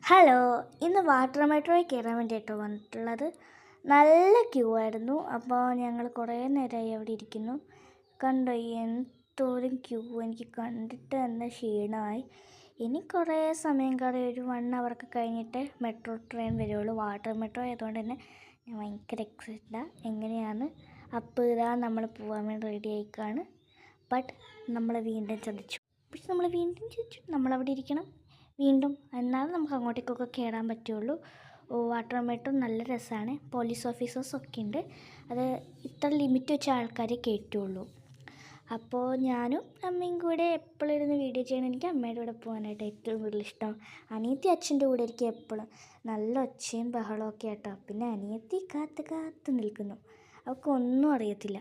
Hello, ഇന്ന് water മെട്രോയിൽ കയറാൻ വേണ്ടിയിട്ടോ വന്നിട്ടുള്ളത്. നല്ല ക്യൂ ആയിരുന്നു. അപ്പോൾ ഞങ്ങൾ കുറേ നേരമായി അവിടെ ഇരിക്കുന്നു. കണ്ടോ എന്തോരം ക്യൂ, എനിക്ക് കണ്ടിട്ട് തന്നെ ക്ഷീണമായി. ഇനി കുറേ സമയം ഒരു 1 അവർക്ക് കഴിഞ്ഞിട്ട് മെട്രോ ട്രെയിൻ വരുള്ളൂ. വാട്ടർ മെട്രോ ആയതുകൊണ്ട് തന്നെ ഞാൻ ഭയങ്കര എക്സൈറ്റഡാണ് എങ്ങനെയാണ്. അപ്പോൾ ഇതാ നമ്മൾ പോകാൻ വേണ്ടി റെഡി ആയിക്കാണ്. ബട്ട് നമ്മൾ വീണ്ടും ചതിച്ചു. നമ്മളവിടെ ഇരിക്കണം വീണ്ടും, എന്നാലും നമുക്ക് അങ്ങോട്ടേക്കൊക്കെ കയറാൻ പറ്റുള്ളൂ. വാട്ടർ മെട്രോ നല്ല രസമാണ്. പോലീസ് ഓഫീസേഴ്സൊക്കെ ഉണ്ട്. അത് ഇത്ര ലിമിറ്റ് വെച്ച ആൾക്കാരെ കയറ്റുള്ളൂ. അപ്പോൾ ഞാനും അമ്മയും കൂടെ എപ്പോഴും ഇരുന്ന് വീഡിയോ ചെയ്യണം. എനിക്ക് അമ്മയുടെ കൂടെ പോകാനായിട്ട് ഏറ്റവും കൂടുതൽ ഇഷ്ടം. അനിയത്തി അച്ഛൻ്റെ കൂടെ എനിക്ക് എപ്പോഴും നല്ല ഒച്ചയും ബഹളമൊക്കെ ആട്ടോ. പിന്നെ അനിയത്തി കാത്ത് നിൽക്കുന്നു. അവൾക്കൊന്നും അറിയത്തില്ല.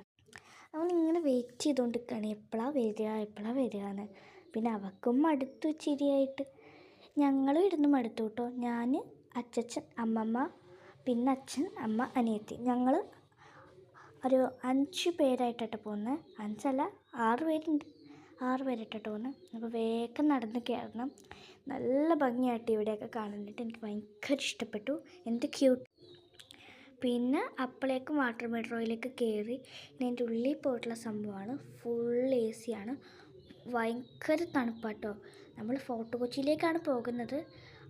അവളിങ്ങനെ വെയിറ്റ് ചെയ്തുകൊണ്ടിരിക്കുകയാണ്, എപ്പോഴാണ് വരിക എന്ന്. പിന്നെ അവൾക്കും മടുത്തു ചിരിയായിട്ട്. ഞങ്ങളും ഇരുന്ന് മടുത്തു കേട്ടോ. ഞാൻ, അച്ചച്ചൻ, അമ്മമ്മ, പിന്നെ അച്ഛൻ, അമ്മ, അനിയത്തി. ഞങ്ങൾ ഒരു 5 പേരായിട്ടാണ് പോകുന്നത്. 5 അല്ല 6 പേരുണ്ട്. 6 പേരായിട്ടാണ് പോകുന്നത്. അപ്പോൾ വേഗം നടന്ന് കയറണം. നല്ല ഭംഗിയായിട്ട് ഇവിടെയൊക്കെ കാണാനായിട്ട് എനിക്ക് ഭയങ്കര ഇഷ്ടപ്പെട്ടു. എന്ത് ക്യൂട്ട്. പിന്നെ അപ്പോഴേക്കും വാട്ടർ മെട്രോയിലേക്ക് കയറി. ഇനി എൻ്റെ ഉള്ളിൽ പോയിട്ടുള്ള സംഭവമാണ്. ഫുൾ AC ആണ്. ഭയങ്കര തണുപ്പാട്ടോ. നമ്മൾ ഫോർട്ട് കൊച്ചിയിലേക്കാണ് പോകുന്നത്.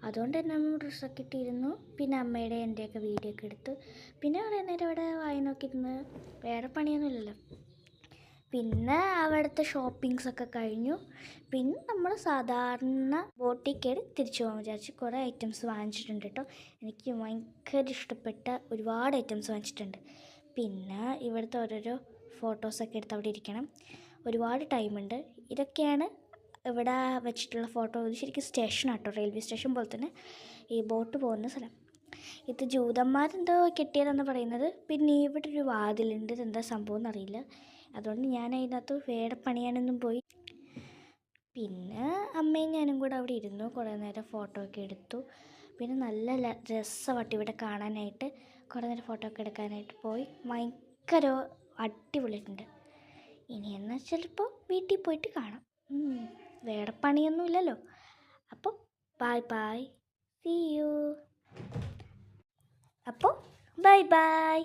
അതുകൊണ്ട് തന്നെ നമ്മൾ ഡ്രസ്സൊക്കെ ഇട്ടിരുന്നു. പിന്നെ അമ്മയുടെ എൻ്റെയൊക്കെ വീഡിയോ ഒക്കെ എടുത്തു. പിന്നെ കുറേ നേരം അവിടെ വായി നോക്കിയിരുന്ന്, വേറെ പണിയൊന്നുമില്ലല്ലോ. പിന്നെ അവിടുത്തെ ഷോപ്പിങ്സൊക്കെ കഴിഞ്ഞു. പിന്നെ നമ്മൾ സാധാരണ ബോട്ടിൽ കയറി തിരിച്ചു പോകാൻ വിചാരിച്ചു. കുറേ ഐറ്റംസ് വാങ്ങിച്ചിട്ടുണ്ട് കേട്ടോ. എനിക്ക് ഭയങ്കര ഇഷ്ടപ്പെട്ട ഒരുപാട് ഐറ്റംസ് വാങ്ങിച്ചിട്ടുണ്ട്. പിന്നെ ഇവിടുത്തെ ഓരോരോ ഫോട്ടോസൊക്കെ എടുത്ത് അവിടെ ഇരിക്കണം. ഒരുപാട് ടൈമുണ്ട്. ഇതൊക്കെയാണ് ഇവിടെ വെച്ചിട്ടുള്ള ഫോട്ടോ. ഇത് ശരിക്കും സ്റ്റേഷനാട്ടോ, റെയിൽവേ സ്റ്റേഷൻ പോലെ തന്നെ ഈ ബോട്ട് പോകുന്ന സ്ഥലം. ഇത് ജൂതന്മാരെന്തോ കെട്ടിയതെന്ന് പറയുന്നത്. പിന്നെ ഇവിടെ ഒരു വാതിലുണ്ട്, ഇതെന്താ സംഭവം എന്നറിയില്ല. അതുകൊണ്ട് ഞാൻ അതിനകത്ത് വേറെ പണിയാനൊന്നും പോയി. പിന്നെ അമ്മയും ഞാനും കൂടെ അവിടെ ഇരുന്നു. കുറേ നേരം ഫോട്ടോ ഒക്കെ എടുത്തു. പിന്നെ നല്ല രസമായിട്ട് ഇവിടെ കാണാനായിട്ട്. കുറേ നേരം ഫോട്ടോ ഒക്കെ എടുക്കാനായിട്ട് പോയി. ഭയങ്കര അടിപൊളിയുണ്ട്. ഇനി എന്നാൽ ചിലപ്പോൾ വീട്ടിൽ പോയിട്ട് കാണാം. വേറെ പണിയൊന്നുമില്ലല്ലോ. അപ്പോൾ ബൈ, സീ യു. അപ്പോൾ ബൈ.